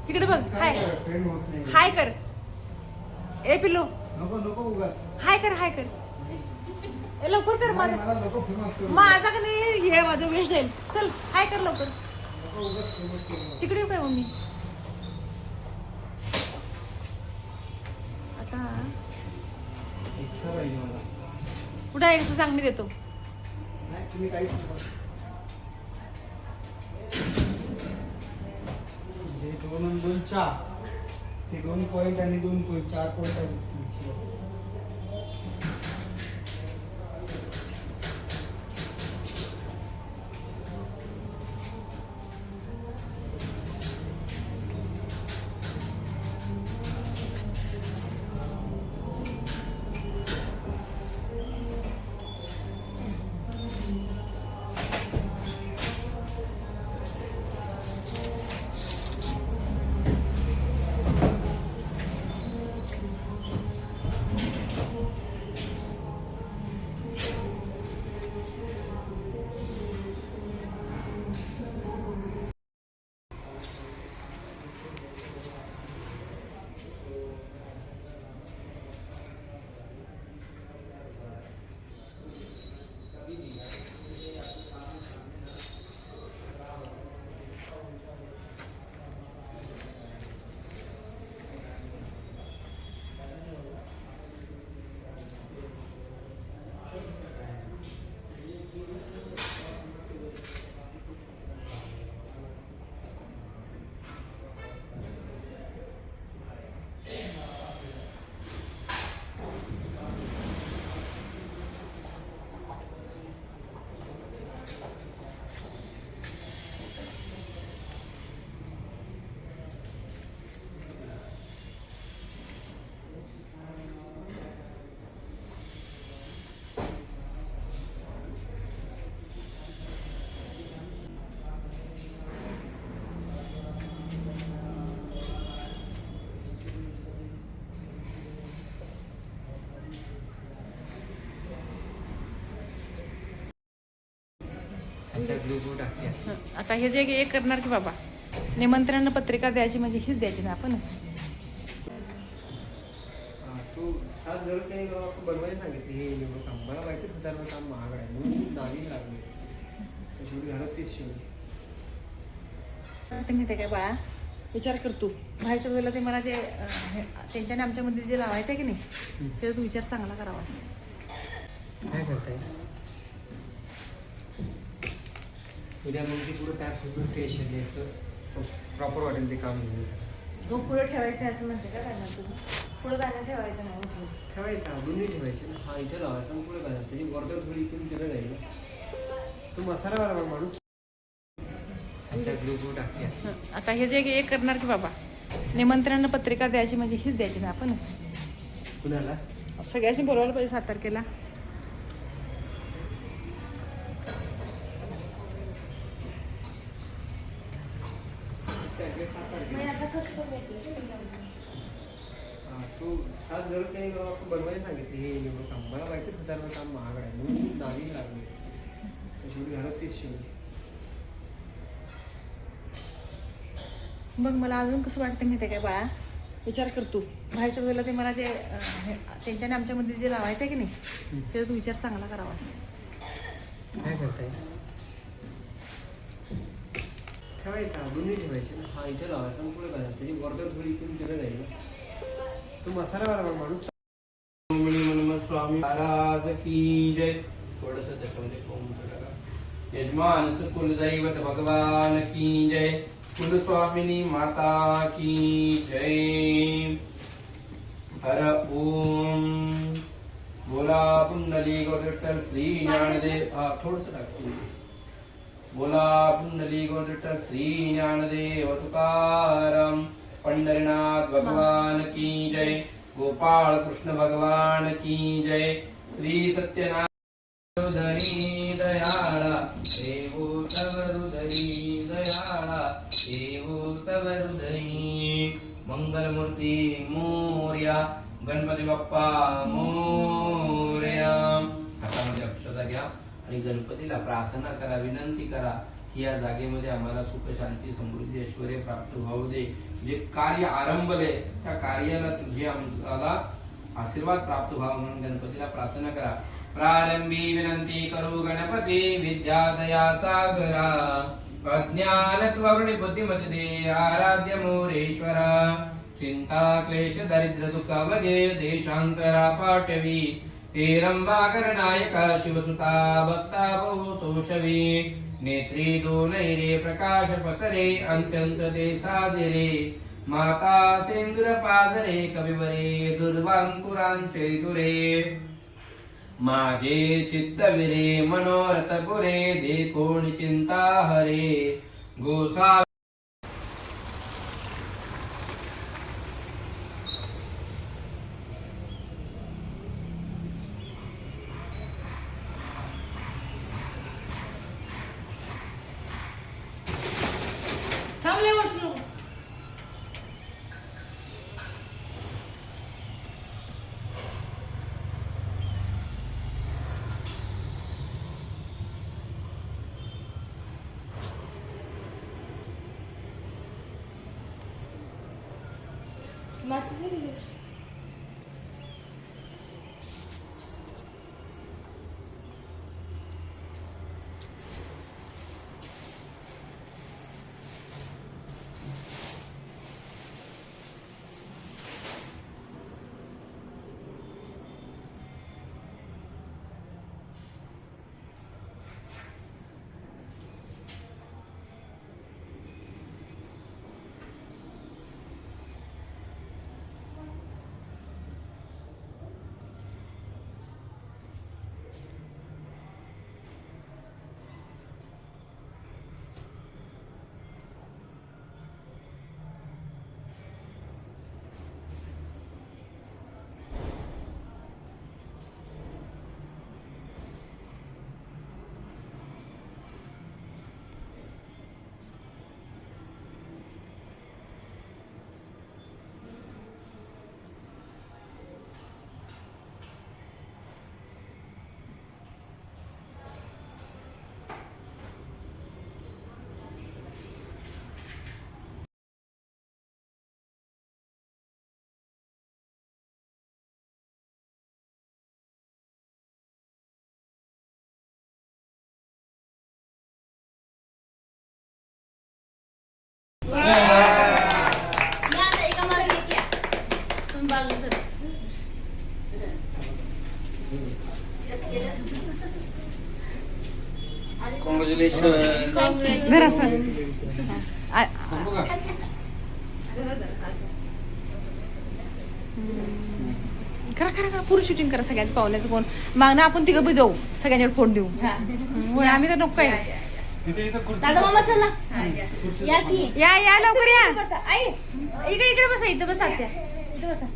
इकडे बघ. हाय हाय कर. ए पिल्लू नको नको उगाच. हाय कर हाय कर. ए लवकर कर. माझा का नाही हे माझं वेस्ट जाईल. चल हाय कर लवकर. तिकडे येऊ काय मम्मी आता कुठं आहे कसं सांगणी देतो. दोन आणि दोन चार. ते 2 पॉईंट आणि 2 पॉईंट 4 पॉईंट आहे. आता हे जे एक करणार की बाबा निमंत्रण पत्रिका द्यायची म्हणजे हीच द्यायची ना आपण. तू 7 काही बनवायला सांगितली. हे मला माहितीच होतं काम महाग आहे म्हणून नावी लागली. शेवटी घरात तीच शेवटी मी ते काय बाळा विचार कर तू बाहेरच्या वेळेला ते मला ते त्यांच्याने आमच्यामध्ये जे लावायचं आहे की नाही ते तू विचार चांगला करावास. काय करताय उद्या मग ती पुढे पॅक होऊन स्टेशन असं प्रॉपर वाटेल ते काम घेऊन. तो पुढे ठेवायचं नाही असं म्हणते का बॅनर तुम्ही पुढे बॅनर ठेवायचं नाही ठेवायचा दोन्ही ठेवायचे ना. हा इथे लावायचा आणि पुढे बॅनर त्याची वर्दळ थोडी इकडून तिकडे जाईल ना. तो मसालावाला माणूस ग्लुको टाकते. आता हे जे एक करणार की बाबा निमंत्रण पत्रिका द्यायची म्हणजे हीच द्यायची ना आपण. कुणाला सगळ्यांनी बोलवायला पाहिजे 7 तारखेला. तू 7 काही बनवायला सांगितली. हे मला माहितीच होतं काम महाग आहे म्हणून नावी लागली. शेवटी घरात तीच शेवटी मग मला अजून कसं वाटतं मी ते काय बाळा विचार कर तू बाहेरच्या वेळेला ते मला ते त्यांच्याने आमच्यामध्ये जे लावायचं आहे की नाही ते तू विचार चांगला करावास. काय करताय ठेवायचा दोन्ही ठेवायचे ना. हा इथे लावायचा आणि पुढे बॅनर त्याची वर्दळ थोडी इकडून तिकडे जाईल ना. तो मसालावाला माणूस स्वामी महाराज की जय. थोडस त्याच्यामध्ये यजमान कुलदैवत भगवान की जय. कुलस्वामिनी माता की जय. हर ओम बोला पुंडली गौरविठ्ठल श्री ज्ञानदेव. थोडस टाकतो. बोला पुंडली गौरविठ्ठल श्री ज्ञानदेव तुकाराम पंढरीनाथ भगवान की जय. गोपाळ कृष्ण भगवान की जय. श्री सत्यनारायण हृदयी दयाळा देवो तव हृदयी दयाळा देवो तव हृदयी. मंगलमूर्ती मोरया गणपती बाप्पा मोरया. हातामध्ये अक्षता घ्या आणि गणपतीला प्रार्थना करा विनंती करा की या जागेमध्ये आम्हाला सुख शांती समृद्धी ऐश्वर्य प्राप्त होऊ दे. जे कार्य आरंभले त्या कार्याला तुझे आम्हाला आशीर्वाद प्राप्त व्हावा म्हणून गणपतीला प्रार्थना करा. प्रारंभी विनंती करू गणपती विद्या दया सागरा अज्ञान त्वरुणी बुद्धिमती दे आराध्य मोरेश्वरा. चिंता क्लेश दरिद्र दुःख वगे देशांतरा पाठवी ते रंभाकर नायका शिवसुता भक्ता बहुतोषवी. नेत्री दोनैरे प्रकाश पसरे अंत्यंत ते साजरे. माता सेंदुर पाजरे कविवरे दुर्वांकुरांचे दुरे. माझे चित्तविरे मनोरथ पुरे देखोण चिंता हरे. गोसा थांबले वाटलं. माचीस नाही दिली. कॉंग्रॅच्युलेशन. जरा सर करा करा करा पूर्ण शूटिंग करा सगळ्यांचं पाहुण्याचं कोण मागणं आपण तिघं बी जाऊ सगळ्यांच्याकडे फोन देऊ. होय आम्ही तर नको काय. दादा मामा चला या की या या लवकर या. आई इकडे इकडे बसा इथं बसा त्या इथं बसा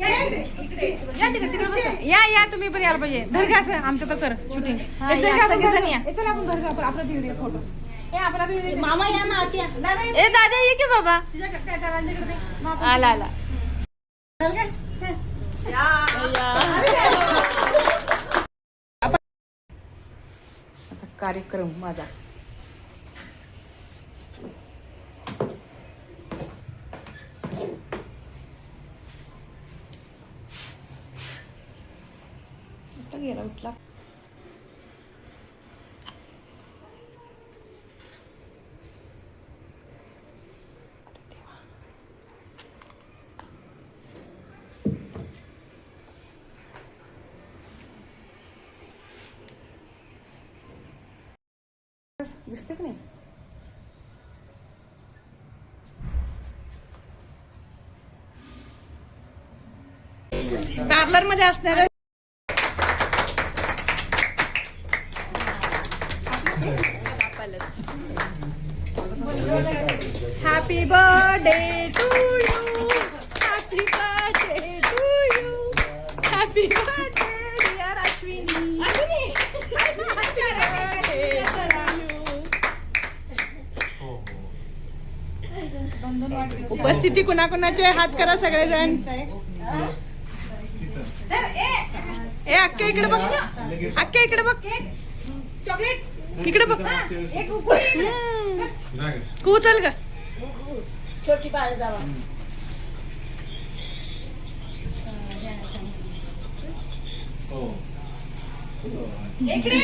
या तिकडे तिकडे बसा. या या तुम्ही पण यायला पाहिजे. धर असं आमचं तर कर शूटिंग. हा, या, सगळेजण या. चला आपण घर आपण आपला देऊ फोटो. हे आपला देऊ मामा या ना आत्या दादा ये. ए दादा ये की बाबा तुझ्याकडे काय दादांच्याकडे दे. मग आपण- आला आला चल काय? या. माझा कार्यक्रम माझा आता गेला उठला. दिसते की नाही. पार्लर मध्ये असणार happy birthday to you. Happy birthday to you. Happy birthday dear Ashwini. उपस्थिती कुणाकुणाचे हात करा सगळेजण. ए अक्के इकडे बघ. अक्के इकडे बघ. चॉकलेट इकडे बघ. एक उकळी कू चल ग. छोटी बाळ जावा हो इकडे